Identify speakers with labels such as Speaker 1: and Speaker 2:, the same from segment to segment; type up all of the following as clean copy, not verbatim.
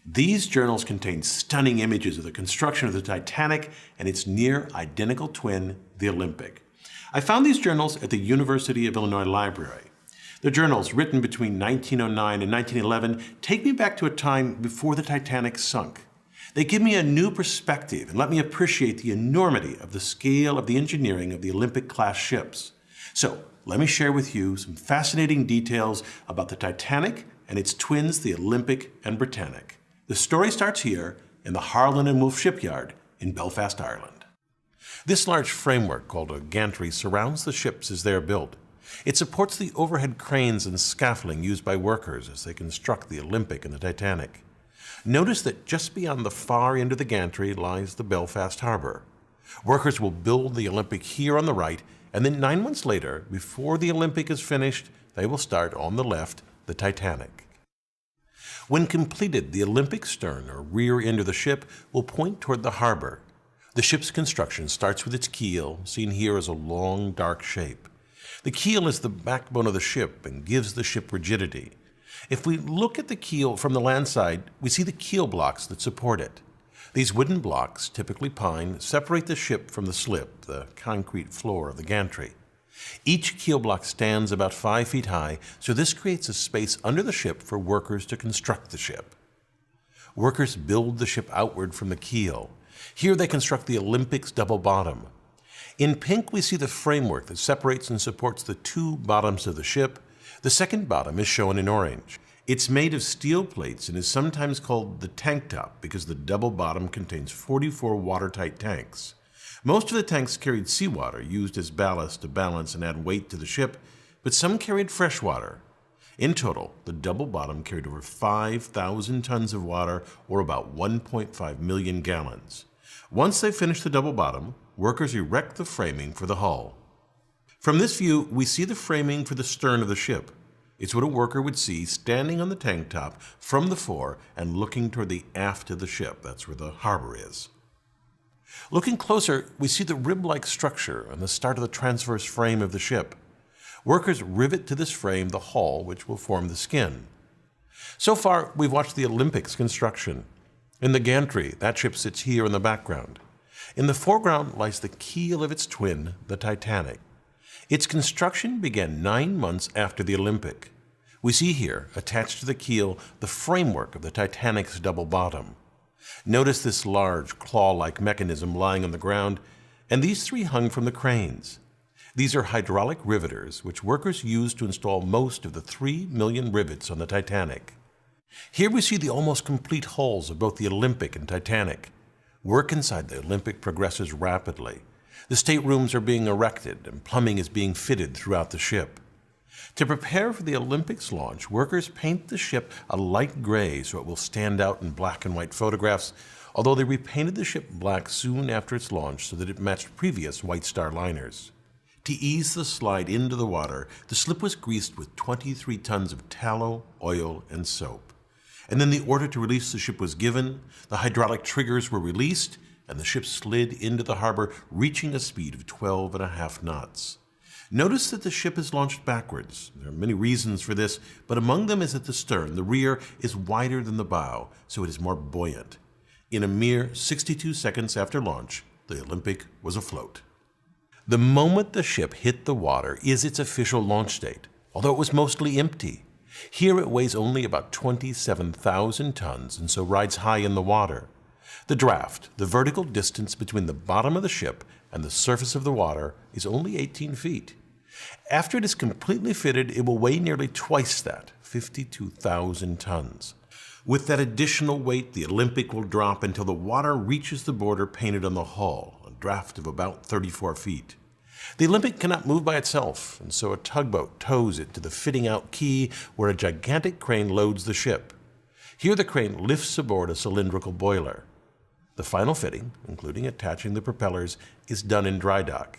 Speaker 1: These journals contain stunning images of the construction of the Titanic and its near-identical twin, the Olympic. I found these journals at the University of Illinois Library. The journals, written between 1909 and 1911, take me back to a time before the Titanic sunk. They give me a new perspective and let me appreciate the enormity of the scale of the engineering of the Olympic-class ships. So, let me share with you some fascinating details about the Titanic and its twins, the Olympic and Britannic. The story starts here in the Harland and Wolff shipyard in Belfast, Ireland. This large framework, called a gantry, surrounds the ships as they are built. It supports the overhead cranes and scaffolding used by workers as they construct the Olympic and the Titanic. Notice that just beyond the far end of the gantry lies the Belfast harbor. Workers will build the Olympic here on the right, and then 9 months later, before the Olympic is finished, they will start on the left the Titanic. When completed, the Olympic stern, or rear end of the ship, will point toward the harbor. The ship's construction starts with its keel, seen here as a long, dark shape. The keel is the backbone of the ship and gives the ship rigidity. If we look at the keel from the land side, we see the keel blocks that support it. These wooden blocks, typically pine, separate the ship from the slip, the concrete floor of the gantry. Each keel block stands about 5 feet high, so this creates a space under the ship for workers to construct the ship. Workers build the ship outward from the keel. Here they construct the Olympic's double bottom. In pink, we see the framework that separates and supports the two bottoms of the ship. The second bottom is shown in orange. It's made of steel plates and is sometimes called the tank top because the double bottom contains 44 watertight tanks. Most of the tanks carried seawater used as ballast to balance and add weight to the ship, but some carried fresh water. In total, the double bottom carried over 5,000 tons of water, or about 1.5 million gallons. Once they finish the double bottom, workers erect the framing for the hull. From this view, we see the framing for the stern of the ship. It's what a worker would see standing on the tank top from the fore and looking toward the aft of the ship. That's where the harbor is. Looking closer, we see the rib-like structure on the start of the transverse frame of the ship. Workers rivet to this frame the hull, which will form the skin. So far, we've watched the Olympic's construction. In the gantry, that ship sits here in the background. In the foreground lies the keel of its twin, the Titanic. Its construction began 9 months after the Olympic. We see here, attached to the keel, the framework of the Titanic's double bottom. Notice this large, claw-like mechanism lying on the ground, and these three hung from the cranes. These are hydraulic riveters, which workers use to install most of the 3 million rivets on the Titanic. Here we see the almost complete hulls of both the Olympic and Titanic. Work inside the Olympic progresses rapidly. The staterooms are being erected, and plumbing is being fitted throughout the ship. To prepare for the Olympic's launch, workers paint the ship a light gray so it will stand out in black and white photographs, although they repainted the ship black soon after its launch so that it matched previous White Star liners. To ease the slide into the water, the slip was greased with 23 tons of tallow, oil, and soap. And then the order to release the ship was given, the hydraulic triggers were released, and the ship slid into the harbor, reaching a speed of 12.5 knots. Notice that the ship is launched backwards. There are many reasons for this, but among them is that the stern, the rear, is wider than the bow, so it is more buoyant. In a mere 62 seconds after launch, the Olympic was afloat. The moment the ship hit the water is its official launch date, although it was mostly empty. Here it weighs only about 27,000 tons and so rides high in the water. The draft, the vertical distance between the bottom of the ship and the surface of the water, is only 18 feet. After it is completely fitted, it will weigh nearly twice that, 52,000 tons. With that additional weight, the Olympic will drop until the water reaches the border painted on the hull, a draft of about 34 feet. The Olympic cannot move by itself, and so a tugboat tows it to the fitting out quay where a gigantic crane loads the ship. Here the crane lifts aboard a cylindrical boiler. The final fitting, including attaching the propellers, is done in dry dock.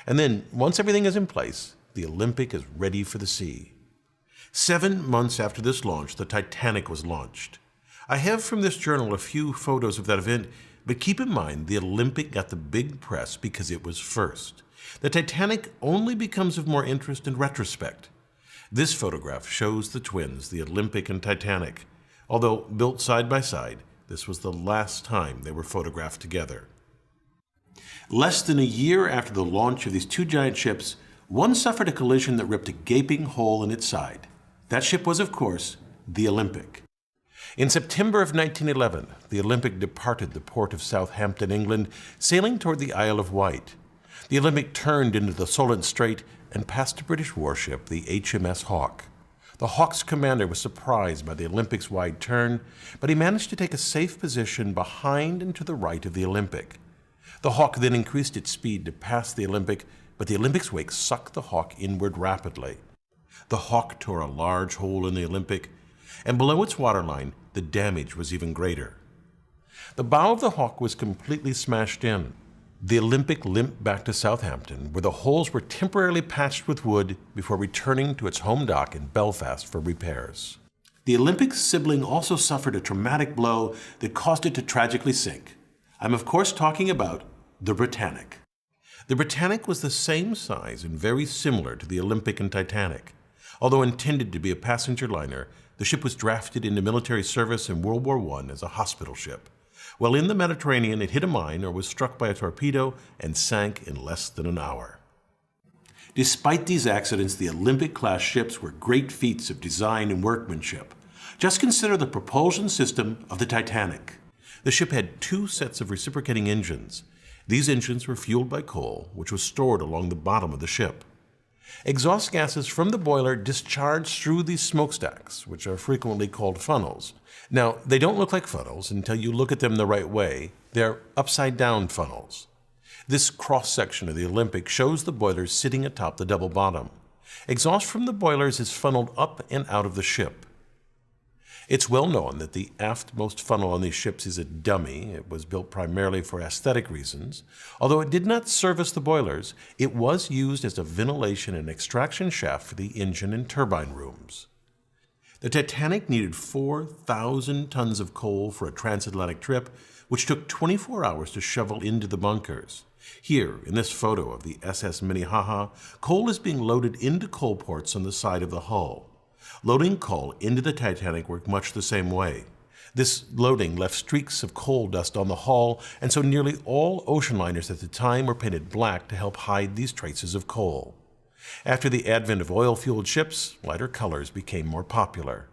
Speaker 1: And then, once everything is in place, the Olympic is ready for the sea. 7 months after this launch, the Titanic was launched. I have from this journal a few photos of that event, but keep in mind the Olympic got the big press because it was first. The Titanic only becomes of more interest in retrospect. This photograph shows the twins, the Olympic and Titanic. Although built side by side, this was the last time they were photographed together. Less than a year after the launch of these two giant ships, one suffered a collision that ripped a gaping hole in its side. That ship was, of course, the Olympic. In September of 1911, the Olympic departed the port of Southampton, England, sailing toward the Isle of Wight. The Olympic turned into the Solent Strait and passed a British warship, the HMS Hawke. The Hawke's commander was surprised by the Olympic's wide turn, but he managed to take a safe position behind and to the right of the Olympic. The Hawke then increased its speed to pass the Olympic, but the Olympic's wake sucked the Hawke inward rapidly. The Hawke tore a large hole in the Olympic, and below its waterline, the damage was even greater. The bow of the Hawke was completely smashed in. The Olympic limped back to Southampton, where the holes were temporarily patched with wood before returning to its home dock in Belfast for repairs. The Olympic's sibling also suffered a traumatic blow that caused it to tragically sink. I'm of course talking about the Britannic. The Britannic was the same size and very similar to the Olympic and Titanic. Although intended to be a passenger liner, the ship was drafted into military service in World War I as a hospital ship. While in the Mediterranean, it hit a mine or was struck by a torpedo and sank in less than an hour. Despite these accidents, the Olympic-class ships were great feats of design and workmanship. Just consider the propulsion system of the Titanic. The ship had two sets of reciprocating engines. These engines were fueled by coal, which was stored along the bottom of the ship. Exhaust gases from the boiler discharged through these smokestacks, which are frequently called funnels. Now, they don't look like funnels until you look at them the right way. They're upside-down funnels. This cross-section of the Olympic shows the boilers sitting atop the double bottom. Exhaust from the boilers is funneled up and out of the ship. It's well known that the aftmost funnel on these ships is a dummy. It was built primarily for aesthetic reasons. Although it did not service the boilers, it was used as a ventilation and extraction shaft for the engine and turbine rooms. The Titanic needed 4,000 tons of coal for a transatlantic trip, which took 24 hours to shovel into the bunkers. Here, in this photo of the SS Minnehaha, coal is being loaded into coal ports on the side of the hull. Loading coal into the Titanic worked much the same way. This loading left streaks of coal dust on the hull, and so nearly all ocean liners at the time were painted black to help hide these traces of coal. After the advent of oil-fueled ships, lighter colors became more popular.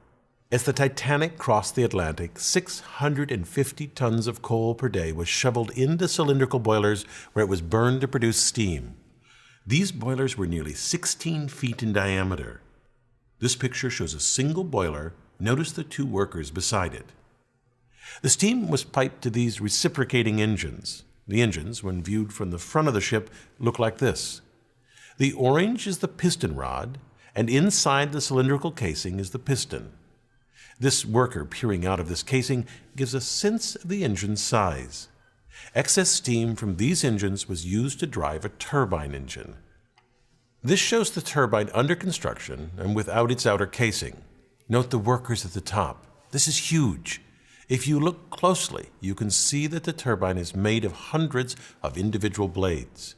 Speaker 1: As the Titanic crossed the Atlantic, 650 tons of coal per day was shoveled into cylindrical boilers where it was burned to produce steam. These boilers were nearly 16 feet in diameter. This picture shows a single boiler. Notice the two workers beside it. The steam was piped to these reciprocating engines. The engines, when viewed from the front of the ship, look like this. The orange is the piston rod, and inside the cylindrical casing is the piston. This worker peering out of this casing gives a sense of the engine's size. Excess steam from these engines was used to drive a turbine engine. This shows the turbine under construction and without its outer casing. Note the workers at the top. This is huge. If you look closely, you can see that the turbine is made of hundreds of individual blades.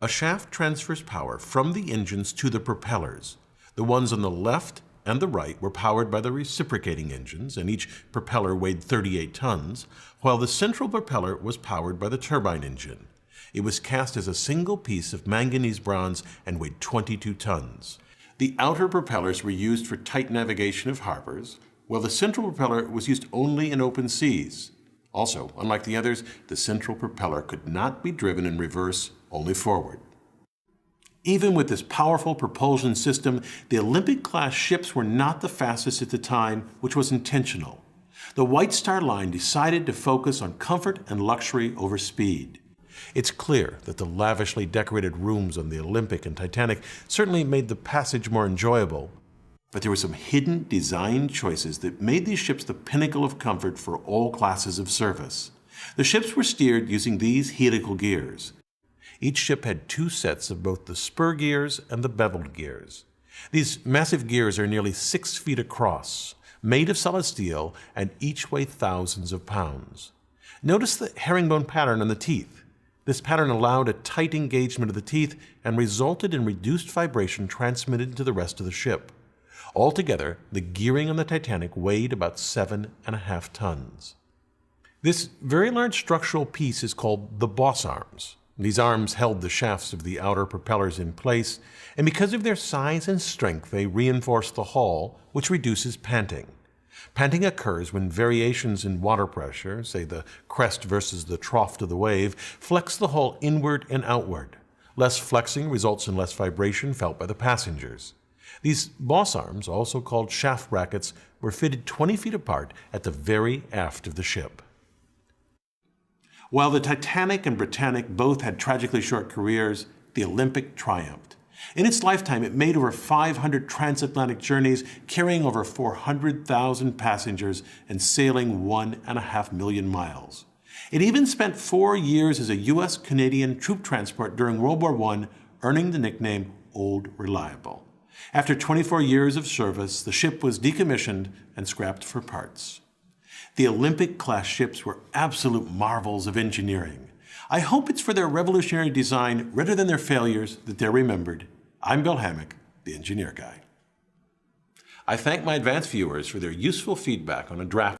Speaker 1: A shaft transfers power from the engines to the propellers. The ones on the left and the right were powered by the reciprocating engines, and each propeller weighed 38 tons, while the central propeller was powered by the turbine engine. It was cast as a single piece of manganese bronze and weighed 22 tons. The outer propellers were used for tight navigation of harbors, while the central propeller was used only in open seas. Also, unlike the others, the central propeller could not be driven in reverse, only forward. Even with this powerful propulsion system, the Olympic-class ships were not the fastest at the time, which was intentional. The White Star Line decided to focus on comfort and luxury over speed. It's clear that the lavishly decorated rooms on the Olympic and Titanic certainly made the passage more enjoyable, but there were some hidden design choices that made these ships the pinnacle of comfort for all classes of service. The ships were steered using these helical gears. Each ship had two sets of both the spur gears and the beveled gears. These massive gears are nearly 6 feet across, made of solid steel, and each weigh thousands of pounds. Notice the herringbone pattern on the teeth. This pattern allowed a tight engagement of the teeth and resulted in reduced vibration transmitted to the rest of the ship. Altogether, the gearing on the Titanic weighed about 7.5 tons. This very large structural piece is called the boss arms. These arms held the shafts of the outer propellers in place, and because of their size and strength, they reinforce the hull, which reduces panting. Panting occurs when variations in water pressure, say the crest versus the trough of the wave, flex the hull inward and outward. Less flexing results in less vibration felt by the passengers. These boss arms, also called shaft brackets, were fitted 20 feet apart at the very aft of the ship. While the Titanic and Britannic both had tragically short careers, the Olympic triumphed. In its lifetime, it made over 500 transatlantic journeys, carrying over 400,000 passengers and sailing 1.5 million miles. It even spent 4 years as a U.S.-Canadian troop transport during World War I, earning the nickname Old Reliable. After 24 years of service, the ship was decommissioned and scrapped for parts. The Olympic-class ships were absolute marvels of engineering. I hope it's for their revolutionary design rather than their failures that they're remembered. I'm Bill Hammack, the Engineer Guy. I thank my advanced viewers for their useful feedback on a draft